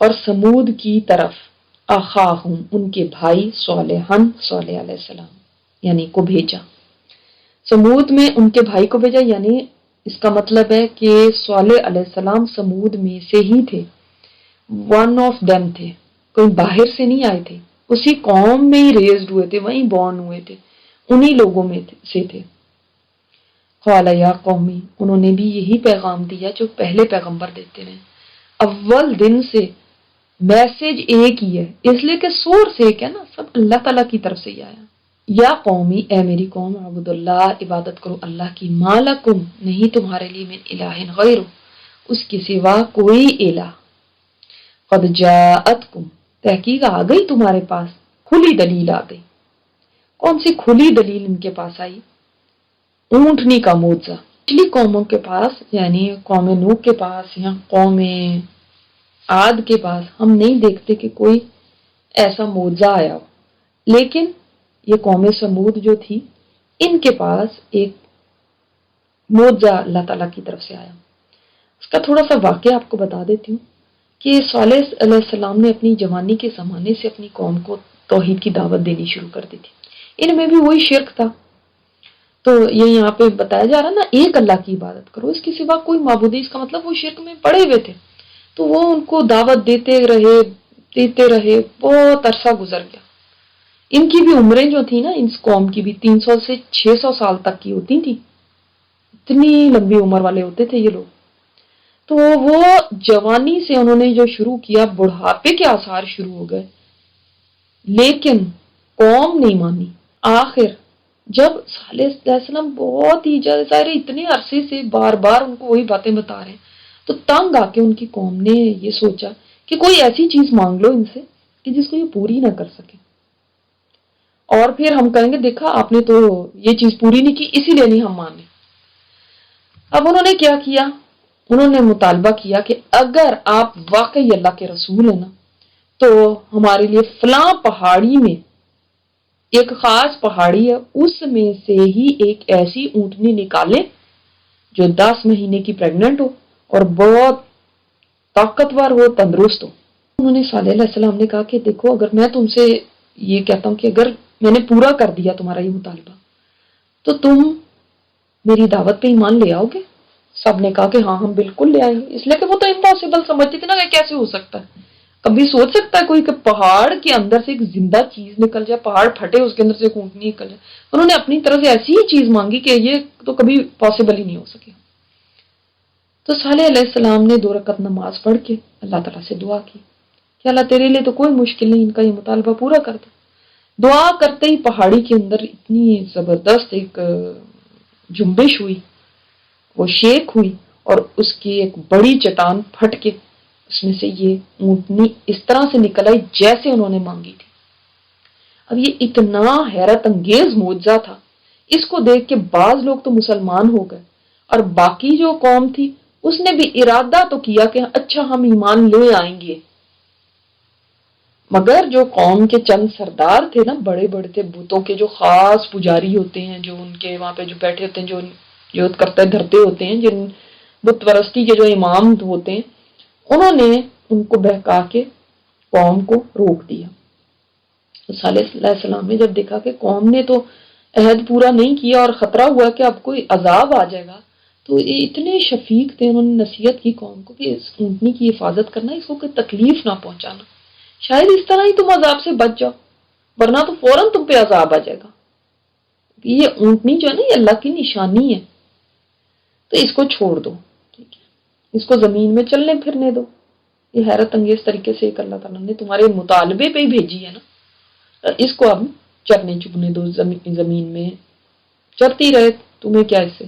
اور سمود کی طرف اخاہم ان کے بھائی صالحن صالح علیہ السلام یعنی کو بھیجا. سمود میں ان کے بھائی کو بھیجا یعنی اس کا مطلب ہے کہ صالح علیہ السلام سمود میں سے ہی تھے، ون آف دیم تھے، کوئی باہر سے نہیں آئے تھے، اسی قوم میں ہی ریزڈ ہوئے تھے، وہیں بورن ہوئے تھے، انہی لوگوں میں سے تھے. قال یا قومی انہوں نے بھی یہی پیغام دیا جو پہلے پیغمبر دیتے رہے. اول دن سے میسج ایک ہی ہے، اس لیے کہ سورس ایک ہے نا، سب اللہ تعالیٰ کی طرف سے ہی آیا. یا قومی اے میری قوم عبد اللہ عبادت کرو اللہ کی، ما لکم نہیں تمہارے لیے من الہ غیر اس کے سوا کوئی الہ، قد جاءتکم تحقیق آ گئی تمہارے پاس، کھلی دلیل آ گئی. کون سی کھلی دلیل ان کے پاس آئی؟ اونٹنی کا معجزہ. پچھلی قوموں کے پاس یعنی قوم نوح کے پاس یا قوم عاد کے پاس ہم نہیں دیکھتے کہ کوئی ایسا معجزہ آیا ہو، لیکن یہ قوم سمود جو تھی ان کے پاس ایک معجزہ اللہ تعالیٰ کی طرف سے آیا. اس کا تھوڑا سا واقعہ آپ کو بتا دیتی ہوں کہ صالح علیہ السلام نے اپنی جوانی کے زمانے سے اپنی قوم کو توحید کی دعوت دینی شروع کر دی تھی. ان میں بھی وہی شرک تھا، تو یہ یہاں پہ بتایا جا رہا نا ایک اللہ کی عبادت کرو، اس کے سوا کوئی معبود نہیں. اس کا مطلب وہ شرک میں پڑے ہوئے تھے، تو وہ ان کو دعوت دیتے رہے، بہت عرصہ گزر گیا. ان کی بھی عمریں جو تھیں نا، اس قوم کی بھی 300 سے 600 سال تک کی ہوتی تھی، اتنی لمبی عمر والے ہوتے تھے یہ لوگ. تو وہ جوانی سے انہوں نے جو شروع کیا، بڑھاپے کے آثار شروع ہو گئے، لیکن قوم نہیں مانی. آخر جب صالح علیہ السلام بہت ہی ظاہر اتنے عرصے سے بار بار ان کو وہی باتیں بتا رہے ہیں، تو تنگ آ کے ان کی قوم نے یہ سوچا کہ کوئی ایسی چیز مانگ لو ان سے کہ جس کو یہ پوری نہ کر سکے، اور پھر ہم کہیں گے دیکھا آپ نے تو یہ چیز پوری نہیں کی، اسی لیے نہیں ہم مانے. اب انہوں نے کیا کیا؟ انہوں نے مطالبہ کیا کہ اگر آپ واقعی اللہ کے رسول ہیں نا، تو ہمارے لیے فلاں پہاڑی میں ایک خاص پہاڑی ہے، اس میں سے ہی ایک ایسی اونٹنی نکالیں جو 10 مہینے کی پریگننٹ ہو اور بہت طاقتور ہو، تندرست ہو. انہوں نے صالح علیہ السلام نے کہا کہ دیکھو اگر میں تم سے یہ کہتا ہوں کہ اگر میں نے پورا کر دیا تمہارا یہ مطالبہ تو تم میری دعوت پہ ایمان لے آؤ گے؟ سب نے کہا کہ ہاں ہم بالکل لے آئیں گے، اس لیے کہ وہ تو امپاسبل سمجھتے تھے نا کہ کیسے ہو سکتا ہے. کبھی سوچ سکتا ہے کوئی کہ پہاڑ کے اندر سے ایک زندہ چیز نکل جائے، پہاڑ پھٹے اس کے اندر سے ایک اونٹنی نکل جائے. انہوں نے اپنی طرف سے ایسی ہی چیز مانگی کہ یہ تو کبھی پاسبل ہی نہیں ہو سکے. تو صالح علیہ السلام نے 2 رکعت نماز پڑھ کے اللہ تعالیٰ سے دعا کی کہ اللہ تیرے لیے تو کوئی مشکل نہیں، ان کا یہ مطالبہ پورا کر دے. دعا کرتے ہی پہاڑی کے اندر اتنی زبردست ایک جنبش ہوئی، وہ شیک ہوئی اور اس کی ایک بڑی چٹان پھٹ کے اس میں سے یہ اونٹنی اس طرح سے نکل آئی جیسے انہوں نے مانگی تھی. اب یہ اتنا حیرت انگیز معجزہ تھا، اس کو دیکھ کے بعض لوگ تو مسلمان ہو گئے، اور باقی جو قوم تھی اس نے بھی ارادہ تو کیا کہ اچھا ہم ایمان لے آئیں گے. مگر جو قوم کے چند سردار تھے نا، بڑے بڑے تھے، بتوں کے جو خاص پجاری ہوتے ہیں، جو ان کے وہاں پہ جو بیٹھے ہوتے ہیں، جو کرتے دھرتے ہوتے ہیں، جن بت پرستی کے جو امام ہوتے ہیں، انہوں نے ان کو بہکا کے قوم کو روک دیا. صالح علیہ السلام نے جب دیکھا کہ قوم نے تو عہد پورا نہیں کیا اور خطرہ ہوا کہ اب کوئی عذاب آ جائے گا، تو یہ اتنے شفیق تھے، انہوں نے نصیحت کی قوم کو کہ اس اونٹنی کی حفاظت کرنا، اس کو کوئی تکلیف نہ پہنچانا، شاید اس طرح ہی تم عذاب سے بچ جاؤ، ورنہ تو فوراً تم پہ عذاب آ جائے گا. یہ اونٹنی جو ہے نا، یہ اللہ کی نشانی ہے، تو اس کو چھوڑ دو، ٹھیک ہے، اس کو زمین میں چلنے پھرنے دو. یہ حیرت انگیز طریقے سے ایک اللہ تعالیٰ نے تمہارے مطالبے پہ ہی بھیجی ہے نا، اس کو اب چرنے چگنے دو، زمین میں چرتی رہے، تمہیں کیا اس سے.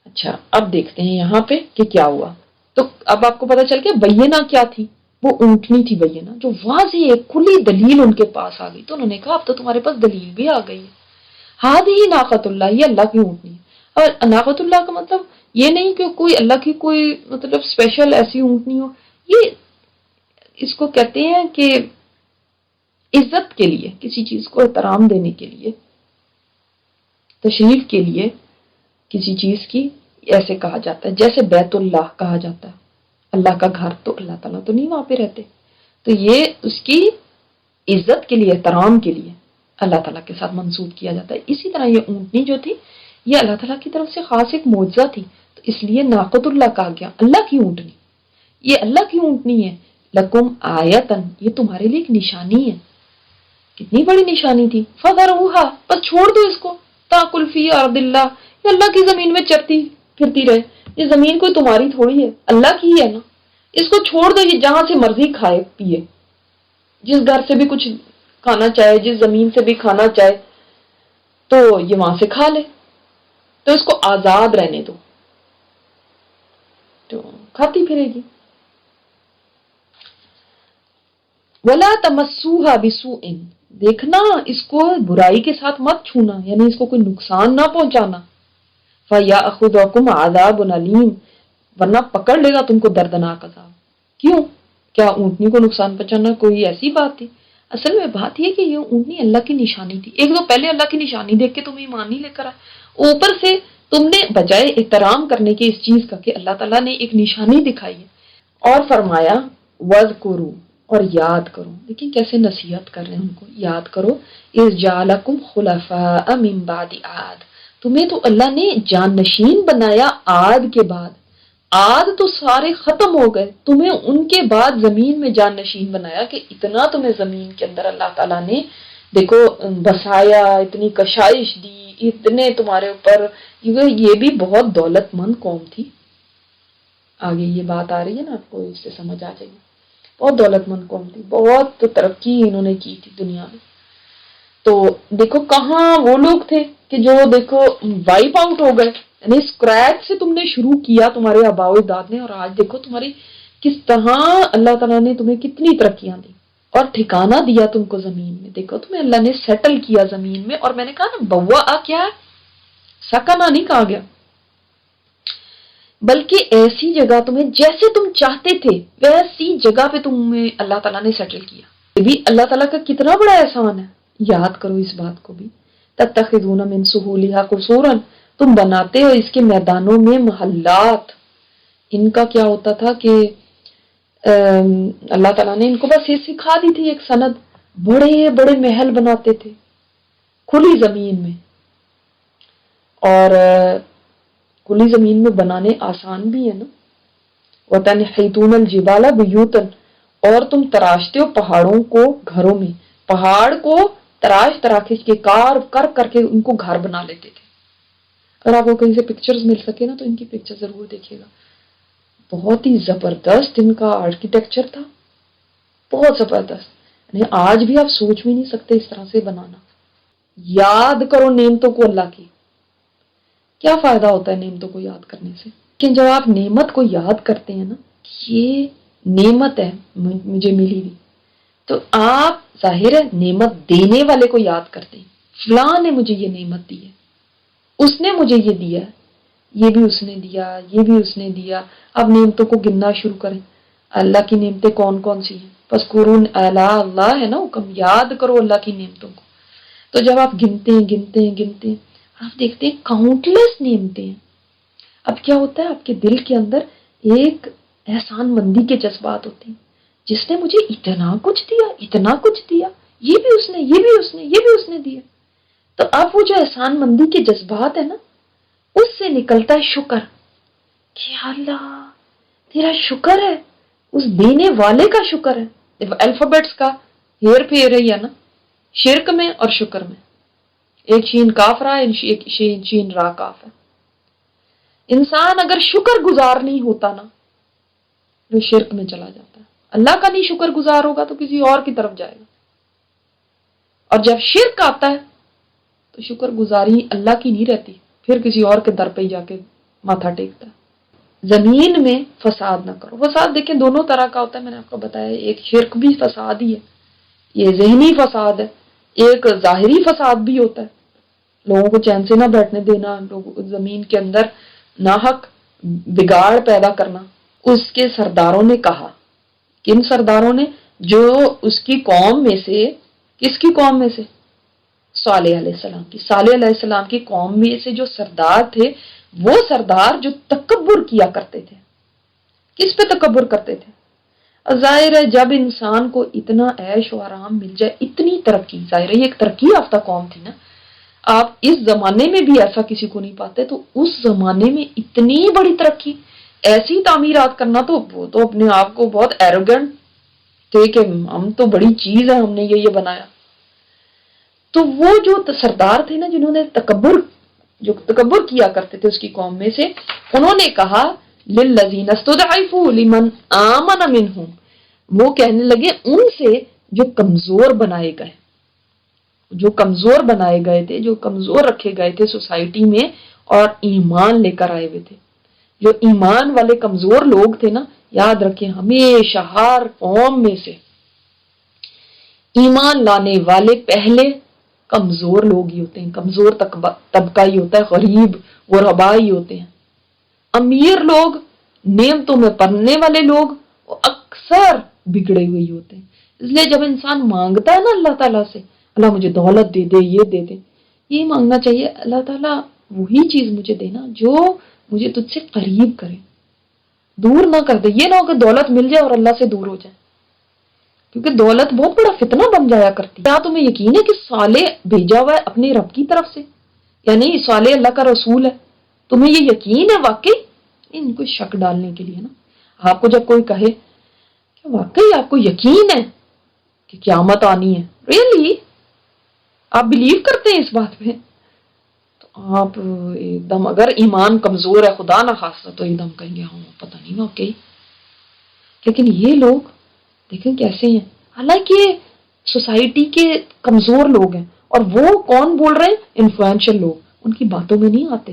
اچھا اب دیکھتے ہیں یہاں پہ کہ کیا ہوا. تو اب آپ کو پتا چل گیا بینہ کیا تھی، وہ اونٹنی تھی بینہ، جو واضح ایک کھلی دلیل ان کے پاس آ گئی. تو انہوں نے کہا اب تو تمہارے پاس دلیل بھی آ گئی ہے. ہادی ناقۃ اللہ، یہ اللہ کی اونٹنی ہے. اور ناقۃ اللہ کا مطلب یہ نہیں کہ کوئی اللہ کی کوئی مطلب اسپیشل ایسی اونٹنی ہو، یہ اس کو کہتے ہیں کہ عزت کے لیے، کسی چیز کو احترام دینے کے لیے، تشریف کے لیے کسی چیز کی ایسے کہا جاتا ہے، جیسے بیت اللہ کہا جاتا ہے اللہ کا گھر تو اللہ تعالیٰ تو نہیں وہاں پہ رہتے، تو یہ اس کی عزت کے لیے، احترام کے لیے اللہ تعالیٰ کے ساتھ منسوب کیا جاتا ہے۔ اسی طرح یہ اونٹنی جو تھی یہ اللہ تعالیٰ کی طرف سے خاص ایک معجزہ تھی، تو اس لیے ناقۃ اللہ کہا گیا، اللہ کی اونٹنی، یہ اللہ کی اونٹنی ہے۔ لکم آیتن، یہ تمہارے لیے ایک نشانی ہے۔ کتنی بڑی نشانی تھی، فذروہا، بس چھوڑ دو اس کو، تاکل فی ارض اللہ، یہ اللہ کی زمین میں چرتی پھرتی رہے، یہ زمین کوئی تمہاری تھوڑی ہے، اللہ کی ہے نا، اس کو چھوڑ دو، یہ جہاں سے مرضی کھائے پیے، جس گھر سے بھی کچھ کھانا چاہے، جس زمین سے بھی کھانا چاہے تو یہ وہاں سے کھا لے، تو اس کو آزاد رہنے دو، تو کھاتی پھرے گی۔ وَلَا تَمَسُّوهَا بِسُوءٍ، دیکھنا اس کو برائی کے ساتھ مت چھونا، یعنی اس کو کوئی نقصان نہ پہنچانا۔ فَيَأْخُذَكُمْ عَذَابٌ أَلِيمٌ، ورنہ پکڑ لے گا تم کو دردناک عذاب۔ کیوں؟ کیا اونٹنی کو نقصان پہنچانا کوئی ایسی بات تھی؟ اصل میں بات یہ کہ یہ اونٹنی اللہ کی نشانی تھی۔ ایک تو پہلے اللہ کی نشانی دیکھ کے تم ایمان نہیں لے کر آئے، اوپر سے تم نے بجائے احترام کرنے کے اس چیز کا کہ اللہ تعالیٰ نے ایک نشانی دکھائی ہے، اور فرمایا وَاذْكُرُوا، اور یاد کرو۔ لیکن کیسے نصیحت کر رہے ہیں ان کو، یاد کرو اِذْ جَعَلَكُمْ خُلَفَاءَ مِن بَعْدِ عَادٍ، تمہیں تو اللہ نے جانشین بنایا عاد کے بعد، عاد تو سارے ختم ہو گئے، تمہیں ان کے بعد زمین میں جانشین بنایا کہ اتنا تمہیں زمین کے اندر اللہ تعالیٰ نے دیکھو بسایا، اتنی کشائش دی، اتنے تمہارے اوپر، یہ بھی بہت دولت مند قوم تھی۔ آگے یہ بات آ رہی ہے نا، آپ کو اس سے سمجھ آ جائے گی، بہت دولت مند قوم تھی، بہت ترقی انہوں نے کی تھی دنیا میں۔ تو دیکھو کہاں وہ لوگ تھے کہ جو دیکھو وائپ آؤٹ ہو گئے، یعنی اسکریچ سے تم نے شروع کیا تمہارے آباء و اجداد نے، اور آج دیکھو تمہاری کس طرح اللہ تعالیٰ نے تمہیں کتنی ترقیاں دی اور ٹھکانہ دیا تم کو زمین میں، دیکھو تمہیں اللہ نے سیٹل کیا زمین میں۔ اور میں نے کہا نا بوا کیا ہے، سکنا نہیں کہا گیا، بلکہ ایسی جگہ تمہیں جیسے تم چاہتے تھے ویسی جگہ پہ تمہیں اللہ تعالیٰ نے سیٹل کیا۔ یہ بھی اللہ تعالیٰ کا کتنا بڑا احسان ہے، یاد کرو اس بات کو بھی۔ تتخذون من سہولها قصورا، تم بناتے ہو اس کے میدانوں میں محلات۔ ان کا کیا ہوتا تھا کہ اللہ تعالیٰ نے ان کو بس یہ سکھا دی تھی ایک سند، بڑے بڑے محل بناتے تھے کھلی زمین میں، اور کھلی زمین میں بنانے آسان بھی ہے نا۔ وَتَنْحِتُونَ الْجِبَالَ بُيُوتًا، اور تم تراشتے ہو پہاڑوں کو گھروں میں، پہاڑ کو تراش کے کار کر کے ان کو گھر بنا لیتے تھے۔ اگر آپ کو کہیں سے پکچرز مل سکے نا تو ان کی پکچر ضرور دیکھیے گا، بہت ہی زبردست ان کا آرکیٹیکچر تھا، بہت زبردست، یعنی آج بھی آپ سوچ بھی نہیں سکتے اس طرح سے بنانا۔ یاد کرو نعمتوں کو اللہ کی، کیا فائدہ ہوتا ہے نعمتوں کو یاد کرنے سے؟ لیکن جب آپ نعمت کو یاد کرتے ہیں نا، یہ نعمت ہے مجھے ملی ہوئی، تو آپ ظاہر ہے نعمت دینے والے کو یاد کرتے ہیں، فلاں نے مجھے یہ نعمت دی ہے، اس نے مجھے یہ دیا ہے، یہ بھی اس نے دیا، یہ بھی اس نے دیا۔ اب نعمتوں کو گننا شروع کریں، اللہ کی نعمتیں کون کون سی ہیں؟ بس قرون اعلیٰ اللہ ہے نا حکم، یاد کرو اللہ کی نعمتوں کو۔ تو جب آپ گنتے ہیں آپ دیکھتے ہیں کاؤنٹ لیس نعمتیں ہیں۔ اب کیا ہوتا ہے، آپ کے دل کے اندر ایک احسان مندی کے جذبات ہوتے ہیں، جس نے مجھے اتنا کچھ دیا، اتنا کچھ دیا، یہ بھی اس نے، یہ بھی اس نے، یہ بھی اس نے دیا۔ تو اب وہ جو احسان مندی کے جذبات ہے نا، اس سے نکلتا ہے شکر کہ اللہ تیرا شکر ہے، اس دینے والے کا شکر ہے۔ الفابیٹس کا ہیر پھیر رہی ہے نا، شرک میں اور شکر میں، ایک شین کاف رہا ہے، ایک شین را کاف ہے۔ انسان اگر شکر گزار نہیں ہوتا نا، وہ شرک میں چلا جاتا ہے، اللہ کا نہیں شکر گزار ہوگا تو کسی اور کی طرف جائے گا، اور جب شرک آتا ہے تو شکر گزاری اللہ کی نہیں رہتی، پھر کسی اور کے در پہ ہی جا کے ماتھا ٹیکتا ہے۔ زمین میں فساد نہ کرو۔ فساد دیکھیں دونوں طرح کا ہوتا ہے، میں نے آپ کو بتایا، ایک شرک بھی فساد ہی ہے، یہ ذہنی فساد ہے، ایک ظاہری فساد بھی ہوتا ہے، لوگوں کو چین سے نہ بیٹھنے دینا، لوگ زمین کے اندر ناحق بگاڑ پیدا کرنا۔ اس کے سرداروں نے کہا، کن سرداروں نے؟ جو اس کی قوم میں سے، کس کی قوم میں سے؟ صالح علیہ السلام کی، صالح علیہ السلام کی قوم میں سے جو سردار تھے، وہ سردار جو تکبر کیا کرتے تھے، کس پہ تکبر کرتے تھے؟ ظاہر ہے جب انسان کو اتنا عیش و آرام مل جائے، اتنی ترقی، ظاہر ہے یہ ایک ترقی یافتہ قوم تھی نا، آپ اس زمانے میں بھی ایسا کسی کو نہیں پاتے، تو اس زمانے میں اتنی بڑی ترقی، ایسی تعمیرات کرنا، تو وہ تو اپنے آپ کو بہت ایروگنٹ تھے کہ ہم تو بڑی چیز ہے، ہم نے یہ بنایا۔ تو وہ جو سردار تھے نا، جنہوں نے تکبر کیا کرتے تھے اس کی قوم میں سے، انہوں نے کہا للذین استضعفوا لمن آمن منہم، وہ کہنے لگے ان سے جو کمزور بنائے گئے، جو کمزور بنائے گئے تھے، جو کمزور رکھے گئے تھے سوسائٹی میں اور ایمان لے کر آئے ہوئے تھے، جو ایمان والے کمزور لوگ تھے نا، یاد رکھیں ہمیشہ ہر قوم میں سے ایمان لانے والے پہلے کمزور لوگ ہی ہوتے ہیں، کمزور طبقہ ہی ہوتا ہے، غریب غربا ہی ہوتے ہیں۔ امیر لوگ، نعمتوں میں پڑنے والے لوگ، وہ اکثر بگڑے ہوئے ہی ہوتے ہیں۔ اس لیے جب انسان مانگتا ہے نا اللہ تعالیٰ سے، اللہ مجھے دولت دے دے، یہ دے دے، یہ مانگنا چاہیے، اللہ تعالیٰ وہی چیز مجھے دینا جو مجھے تجھ سے قریب کرے، دور نہ کر دے۔ یہ نہ ہو کہ دولت مل جائے اور اللہ سے دور ہو جائے، کیونکہ دولت بہت بڑا فتنہ بن جایا کرتی ہے۔ کیا تمہیں یقین ہے کہ صالح بھیجا ہوا ہے اپنے رب کی طرف سے؟ یعنی صالح اللہ کا رسول ہے، تمہیں یہ یقین ہے واقعی؟ ان کو شک ڈالنے کے لیے نا، آپ کو جب کوئی کہے کہ واقعی آپ کو یقین ہے کہ قیامت آنی ہے، ریئلی آپ بلیو کرتے ہیں اس بات پہ، تو آپ ایک دم، اگر ایمان کمزور ہے خدا نہ خاصہ، تو ایک دم کہیں گے ہاں پتہ نہیں واقعی۔ لیکن یہ لوگ دیکھیں کیسے ہیں، حالانکہ سوسائٹی کے کمزور لوگ ہیں، اور وہ کون بول رہے ہیں؟ انفلوئنشل لوگ، ان کی باتوں میں نہیں آتے،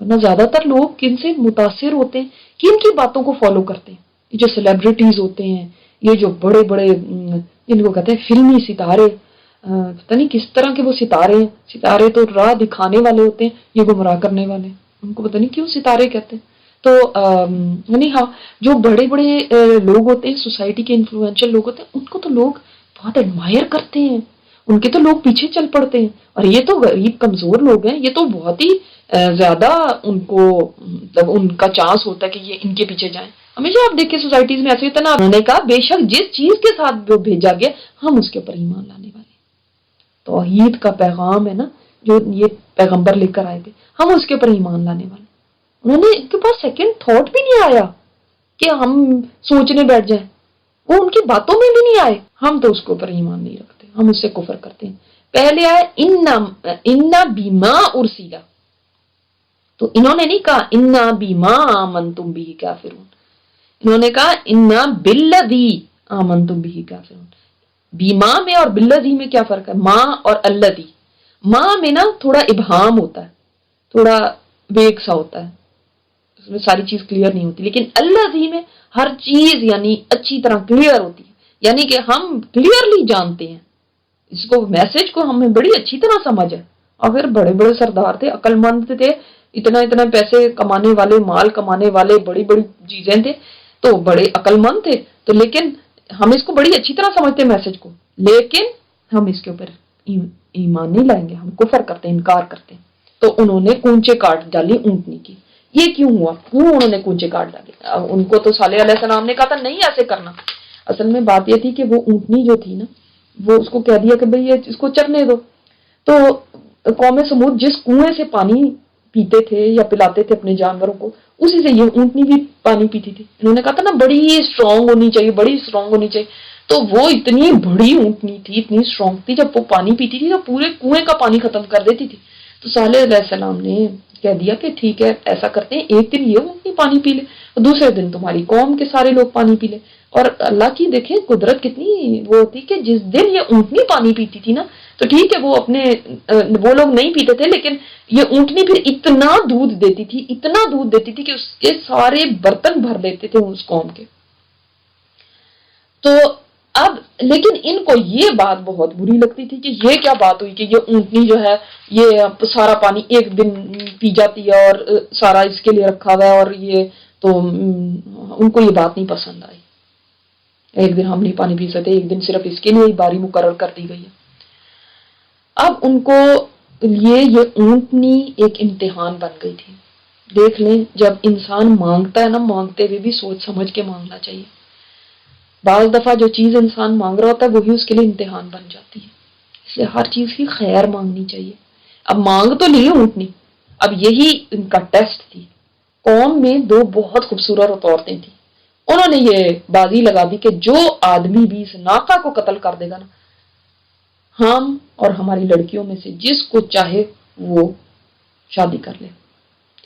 ورنہ زیادہ تر لوگ کن سے متاثر ہوتے ہیں، کن کی باتوں کو فالو کرتے ہیں؟ یہ جو سیلیبریٹیز ہوتے ہیں، یہ جو بڑے بڑے جن کو کہتے ہیں فلمی ستارے، پتہ نہیں کس طرح کے وہ ستارے ہیں، ستارے تو راہ دکھانے والے ہوتے ہیں، یہ گمراہ کرنے والے، ان کو پتہ نہیں کیوں ستارے کہتے ہیں۔ تو یعنی ہاں، جو بڑے بڑے لوگ ہوتے ہیں، سوسائٹی کے انفلوئنشل لوگ ہوتے ہیں، ان کو تو لوگ بہت ایڈمائر کرتے ہیں، ان کے تو لوگ پیچھے چل پڑتے ہیں، اور یہ تو غریب کمزور لوگ ہیں، یہ تو بہت ہی زیادہ ان کو مطلب ان کا چانس ہوتا ہے کہ یہ ان کے پیچھے جائیں۔ ہمیشہ آپ دیکھیں سوسائٹیز میں ایسے ہوتا ہے نا، انہوں نے کہا بے شک جس چیز کے ساتھ وہ بھیجا گیا ہم اس کے اوپر ایمان لانے والے، توحید کا پیغام ہے نا جو یہ پیغمبر لے کر آئے تھے، ہم اس کے اوپر ایمان لانے والے۔ انہوں نے، ان کے پاس سیکنڈ تھاٹ بھی نہیں آیا کہ ہم سوچنے بیٹھ جائیں، وہ ان کی باتوں میں بھی نہیں آئے، ہم تو اس کے اوپر ایمان نہیں رکھتے، ہم اس سے کفر کرتے ہیں۔ پہلے آئے انا بیما ارسیلا، تو انہوں نے نہیں کہا انا بیما آمنتم بہ کافرون، انہوں نے کہا انا بالذی آمنتم بہ کافرون۔ بیما میں اور بالذی میں کیا فرق ہے؟ ماں اور الذی، ماں میں نا تھوڑا ابہام ہوتا ہے، تھوڑا ویگ سا ہوتا ہے، اس میں ساری چیز کلیئر نہیں ہوتی، لیکن الذی میں ہر چیز یعنی اچھی طرح کلیئر ہوتی ہے، یعنی کہ ہم کلیئرلی جانتے ہیں اس کو، میسج کو ہمیں بڑی اچھی طرح سمجھ ہے۔ اور پھر بڑے بڑے سردار تھے، عقل مند تھے، اتنا پیسے کمانے والے، مال کمانے والے، بڑی بڑی چیزیں تھے، تو بڑے عقل مند تھے، تو لیکن ہم اس کو بڑی اچھی طرح سمجھتے ہیں میسج کو، لیکن ہم اس کے اوپر ایمان نہیں لائیں گے، ہم کفر کرتے ہیں، انکار کرتے ہیں۔ تو انہوں نے کونچے کاٹ ڈالی اونٹنی کی۔ یہ کیوں ہوا؟ کیوں انہوں نے کونچے کاٹ ڈالے؟ ان کو تو صالح علیہ السلام نے کہا تھا نہیں ایسے کرنا۔ اصل میں بات یہ تھی کہ وہ اونٹنی جو تھی نا، وہ اس کو کہہ دیا کہ بھئی اس کو چرنے دو، تو قوم سمود جس کنویں سے پانی پیتے تھے یا پلاتے تھے اپنے جانوروں کو، اسی سے یہ اونٹنی بھی پانی پیتی تھی۔ انہوں نے کہا تھا نا بڑی اسٹرانگ ہونی چاہیے، بڑی اسٹرانگ ہونی چاہیے، تو وہ اتنی بڑی اونٹنی تھی، اتنی اسٹرانگ تھی، جب وہ پانی پیتی تھی تو پورے کنویں کا پانی ختم کر دیتی تھی۔ تو صالح علیہ السلام نے کہہ دیا کہ ٹھیک ہے ایسا کرتے ہیں، ایک دن یہ اونٹنی پانی پی لے اور دوسرے دن تمہاری قوم کے سارے لوگ پانی پی لے۔ اور اللہ کی دیکھیں قدرت کتنی وہ ہوتی کہ جس دن یہ اونٹنی پانی پیتی تھی نا، تو ٹھیک ہے وہ لوگ نہیں پیتے تھے، لیکن یہ اونٹنی پھر اتنا دودھ دیتی تھی، اتنا دودھ دیتی تھی کہ اس کے سارے برتن بھر لیتے تھے اس قوم کے۔ تو اب لیکن ان کو یہ بات بہت بری لگتی تھی کہ یہ کیا بات ہوئی کہ یہ اونٹنی جو ہے یہ سارا پانی ایک دن پی جاتی ہے اور سارا اس کے لیے رکھا ہوا ہے، اور یہ تو ان کو یہ بات نہیں پسند آئی، ایک دن ہم نہیں پانی پی سکتے، ایک دن صرف اس کے لیے ہی باری مقرر کر دی گئی ہے۔ اب ان کو یہ اونٹنی ایک امتحان بن گئی تھی دیکھ لیں جب انسان مانگتا ہے نا، مانگتے ہوئے بھی سوچ سمجھ کے مانگنا چاہیے. بعض دفعہ جو چیز انسان مانگ رہا ہوتا ہے وہی اس کے لیے امتحان بن جاتی ہے. اس لیے ہر چیز کی خیر مانگنی چاہیے. اب مانگ تو لی اونٹنی، اب یہی ان کا ٹیسٹ تھی. قوم میں دو بہت خوبصورت عورتیں تھیں. انہوں نے یہ بازی لگا دی کہ جو آدمی بھی اس ناقہ کو قتل کر دے گا نا، ہم اور ہماری لڑکیوں میں سے جس کو چاہے وہ شادی کر لے.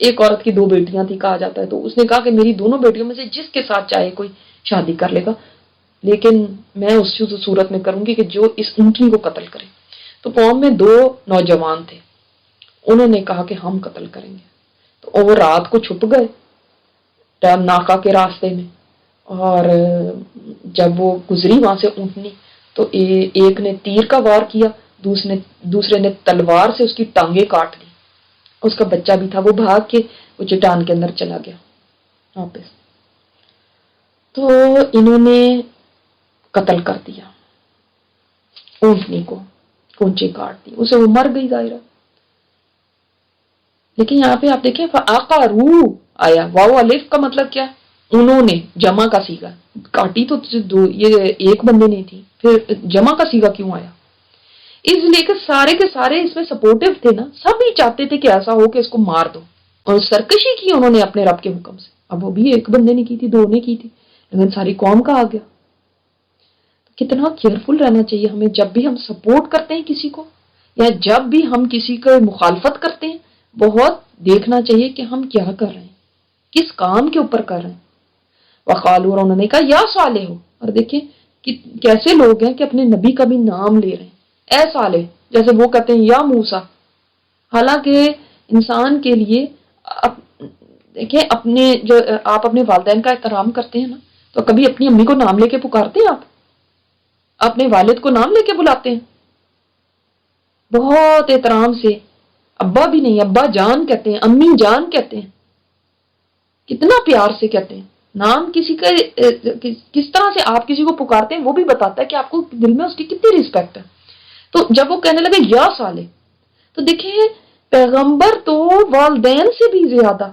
ایک عورت کی 2 بیٹیاں تھی کہا جاتا ہے، تو اس نے کہا کہ میری دونوں بیٹیوں میں سے جس کے ساتھ چاہے کوئی شادی کر لے گا، لیکن میں اس صورت میں کروں گی کہ جو اس اونٹنی کو قتل کرے. تو قوم میں 2 نوجوان تھے، انہوں نے کہا کہ ہم قتل کریں گے. تو وہ رات کو چھپ گئے ناقہ کے راستے میں، اور جب وہ گزری وہاں سے اونٹنی تو ایک نے تیر کا وار کیا، دوسرے نے تلوار سے اس کی ٹانگیں کاٹ دی. اس کا بچہ بھی تھا، وہ بھاگ کے وہ چٹان کے اندر چلا گیا واپس. تو انہوں نے قتل کر دیا اونٹنی کو، کونچے کاٹ دی اسے، وہ مر گئی ظاہرہ. لیکن یہاں پہ آپ دیکھیں فَعَقَرُوا آیا، واو الف کا مطلب کیا؟ انہوں نے، جمع کا صیغہ. کاٹی تو یہ ایک بندے نہیں تھی، پھر جمع کا صیغہ کیوں آیا؟ اس لیے کہ سارے کے سارے اس میں سپورٹیو تھے نا، سبھی چاہتے تھے کہ ایسا ہو کہ اس کو مار دو، اور سرکشی کی انہوں نے اپنے رب کے حکم سے. اب وہ بھی ایک بندے نے کی تھی، 2 نے کی تھی، لیکن ساری قوم کا آ گیا. کتنا کیئرفل رہنا چاہیے ہمیں جب بھی ہم سپورٹ کرتے ہیں کسی کو، یا جب بھی ہم کسی کو مخالفت کرتے ہیں. بہت دیکھنا چاہیے کہ ہم کیا کر رہے ہیں، کس کام کے اوپر کر رہے ہیں. وقالوا، اور انہوں نے کہا یا صالح. اور دیکھیں کہ کیسے لوگ ہیں کہ اپنے نبی کا بھی نام لے رہے ہیں، اے صالح، جیسے وہ کہتے ہیں یا موسیٰ. حالانکہ انسان کے لیے دیکھیں، اپنے جو آپ اپنے والدین کا احترام کرتے ہیں نا، تو کبھی اپنی امی کو نام لے کے پکارتے ہیں؟ آپ اپنے والد کو نام لے کے بلاتے ہیں بہت احترام سے. ابا بھی نہیں، ابا جان کہتے ہیں، امی جان کہتے ہیں، کتنا پیار سے کہتے ہیں. نام کسی کا کس طرح سے آپ کسی کو پکارتے ہیں وہ بھی بتاتا ہے کہ آپ کو دل میں اس کی کتنی رسپیکٹ ہے. تو جب وہ کہنے لگے یا صالح، تو دیکھیں پیغمبر تو والدین سے بھی زیادہ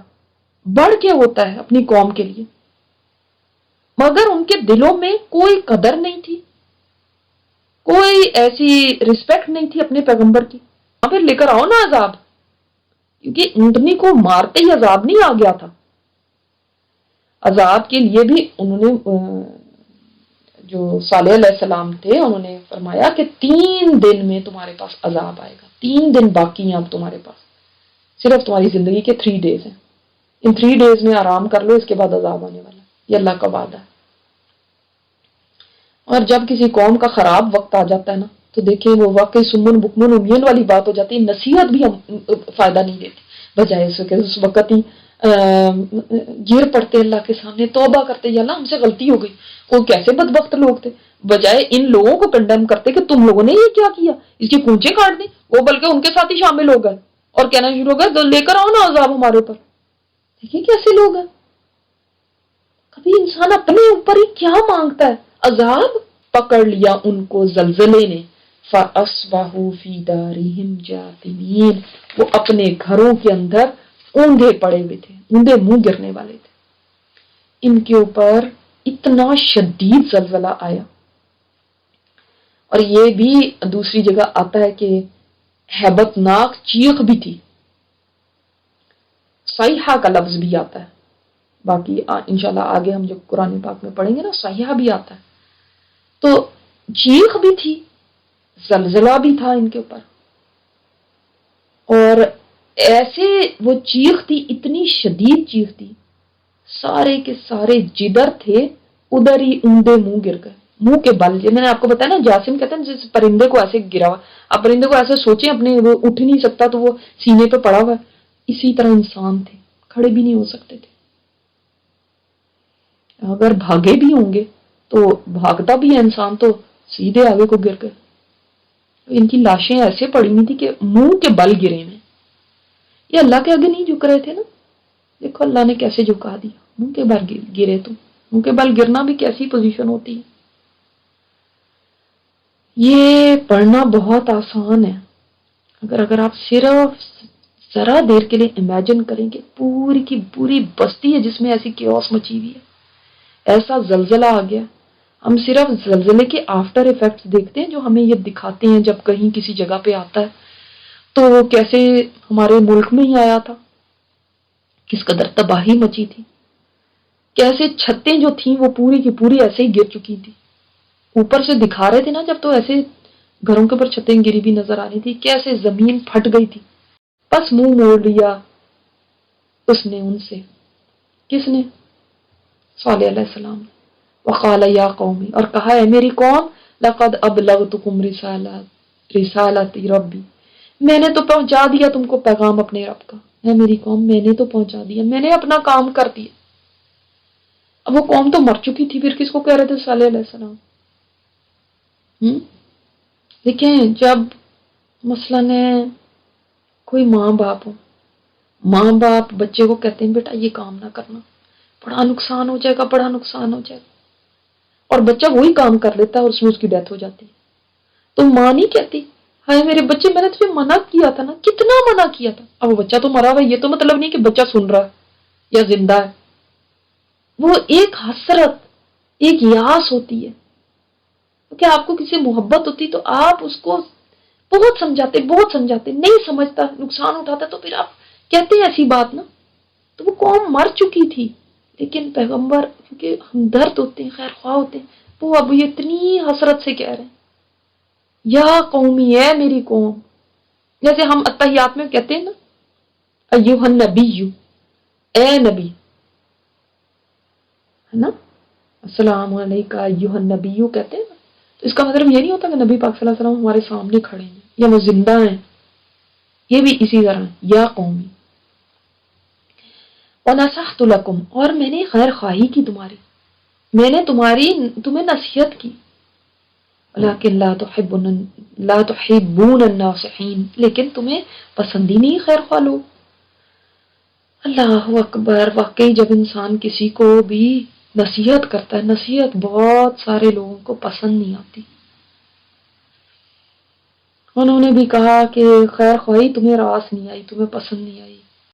بڑھ کے ہوتا ہے اپنی قوم کے لیے، مگر ان کے دلوں میں کوئی قدر نہیں تھی، کوئی ایسی رسپیکٹ نہیں تھی اپنے پیغمبر کی. پھر لے کر آؤ نا عذاب، کیونکہ اونٹنی کو مارتے ہی عذاب نہیں آ گیا تھا. عذاب کے لیے بھی انہوں نے جو صالح علیہ السلام تھے انہوں نے فرمایا کہ 3 دن میں تمہارے پاس عذاب آئے گا. 3 دن باقی ہیں اب تمہارے پاس، صرف تمہاری زندگی کے 3 ڈیز ہیں. ان 3 ڈیز میں آرام کر لو، اس کے بعد عذاب آنے والا. یہ اللہ کا وعدہ ہے. اور جب کسی قوم کا خراب وقت آ جاتا ہے نا، تو دیکھیں وہ واقعی سمن بکمن امیین والی بات ہو جاتی ہے. نصیحت بھی ہم فائدہ نہیں دیتی، بجائے اس وقت ہی گر پڑتے اللہ کے سامنے، توبہ کرتے یا اللہ ہم سے غلطی ہو گئی. وہ کیسے بدبخت لوگ تھے، بجائے ان لوگوں کو کنڈیم کرتے کہ تم لوگوں نے یہ کیا کیا، اس کی کونچے کاٹ دی، وہ بلکہ ان کے ساتھ ہی شامل ہو گئے اور کہنا شروع ہو گئے لے کر آؤ نا عذاب ہمارے اوپر. دیکھیں کیسے لوگ ہیں. کبھی انسان اپنے اوپر ہی کیا مانگتا ہے. عذاب پکڑ لیا ان کو زلزلے نے، فَأَصْبَحُوا فِي دَارِهِمْ جَاثِمِينَ، وہ اپنے گھروں کے اندر اوندے پڑے ہوئے تھے، اوندے منہ گرنے والے تھے. ان کے اوپر اتنا شدید زلزلہ آیا. اور یہ بھی دوسری جگہ آتا ہے کہ ہیبت ناک چیخ بھی تھی. صیحہ کا لفظ بھی آتا ہے، باقی انشاءاللہ آگے ہم جو قرآن پاک میں پڑھیں گے نا صیحہ بھی آتا ہے. تو چیخ بھی تھی، زلزلہ بھی تھا ان کے اوپر. اور ایسے وہ چیخ تھی، اتنی شدید چیخ تھی، سارے کے سارے جدھر تھے ادھر ہی اوندے منہ گر گئے. منہ کے بل، میں نے آپ کو بتایا نا، جاسم کہتے ہیں جس پرندے کو ایسے گرا ہوا، آپ پرندے کو ایسے سوچیں اپنے، وہ اٹھ نہیں سکتا تو وہ سینے پہ پڑا ہوا ہے، اسی طرح انسان تھے، کھڑے بھی نہیں ہو سکتے تھے. اگر بھاگے بھی ہوں گے تو بھاگتا بھی ہے انسان تو سیدھے آگے کو گر گئے. ان کی لاشیں ایسے پڑی ہوئی تھی کہ منہ کے بل گرے ہیں. یہ اللہ کے آگے نہیں جھک رہے تھے نا، دیکھو اللہ نے کیسے جھکا دیا. منہ کے بل گرے تو منہ کے بل گرنا بھی کیسی پوزیشن ہوتی ہے. یہ پڑھنا بہت آسان ہے، اگر آپ صرف ذرا دیر کے لیے امیجن کریں کہ پوری کی پوری بستی ہے جس میں ایسی کیوس مچی ہوئی ہے، ایسا زلزلہ آ گیا. ہم صرف زلزلے کے آفٹر ایفیکٹس دیکھتے ہیں جو ہمیں یہ دکھاتے ہیں جب کہیں کسی جگہ پہ آتا ہے، تو وہ کیسے ہمارے ملک میں ہی آیا تھا، کس قدر تباہی مچی تھی، کیسے چھتیں جو تھیں وہ پوری کی پوری ایسے ہی گر چکی تھی. اوپر سے دکھا رہے تھے نا جب، تو ایسے گھروں کے اوپر چھتیں گری بھی نظر آ رہی تھی، کیسے زمین پھٹ گئی تھی. بس منہ موڑ لیا اس نے ان سے. کس نے؟ صالح علیہ السلام. وقال یا قومی، اور کہا ہے میری قوم، لقد ابلغتکم رسالت ربی، میں نے تو پہنچا دیا تم کو پیغام اپنے رب کا. ہے میری قوم، میں نے تو پہنچا دیا، میں نے اپنا کام کر دیا. اب وہ قوم تو مر چکی تھی، پھر کس کو کہہ رہے تھے صالح علیہ السلام؟ دیکھیں جب مثلاً کوئی ماں باپ ہو، ماں باپ بچے کو کہتے ہیں بیٹا یہ کام نہ کرنا، بڑا نقصان ہو جائے گا، بڑا نقصان ہو جائے گا، اور بچہ وہی کام کر لیتا ہے اور اس میں اس کی ڈیتھ ہو جاتی ہے. تو ماں نہیں کہتی ہائے میرے بچے، میں نے تجھے منع کیا تھا نا، کتنا منع کیا تھا. اب وہ بچہ تو مرا ہوا، یہ تو مطلب نہیں کہ بچہ سن رہا ہے یا زندہ ہے. وہ ایک حسرت، ایک یاس ہوتی ہے کہ آپ کو کسی سے محبت ہوتی تو آپ اس کو بہت سمجھاتے، نہیں سمجھتا، نقصان اٹھاتا، تو پھر آپ کہتے ہیں ایسی بات نا. تو وہ قوم مر چکی تھی، لیکن پیغمبر کیونکہ ہمدرد ہوتے ہیں، خیر خواہ ہوتے ہیں، وہ اب یہ اتنی حسرت سے کہہ رہے ہیں یا قومی، ہے میری قوم. جیسے ہم اتحیات میں کہتے ہیں نا ایوہ النبی، اے نبی، ہے نا، السلام علیکم ایوہ النبی کہتے ہیں نا. تو اس کا مطلب یہ نہیں ہوتا کہ نبی پاک صلی اللہ علیہ وسلم ہمارے سامنے کھڑے ہیں یا وہ زندہ ہیں. یہ بھی اسی طرح یا قومی. وَنَصَحْتُ لَكُمْ، اور میں نے خیر خواہی کی تمہاری، میں نے تمہیں نصیحت کی. لیکن لا تحبون الناصحین، لیکن تمہیں پسند ہی نہیں خیر خواہ لوگ. اللہ اکبر. واقعی جب انسان کسی کو بھی نصیحت کرتا ہے، نصیحت بہت سارے لوگوں کو پسند نہیں آتی. انہوں نے بھی کہا کہ خیر خواہی تمہیں راس نہیں آئی، تمہیں پسند نہیں آئی.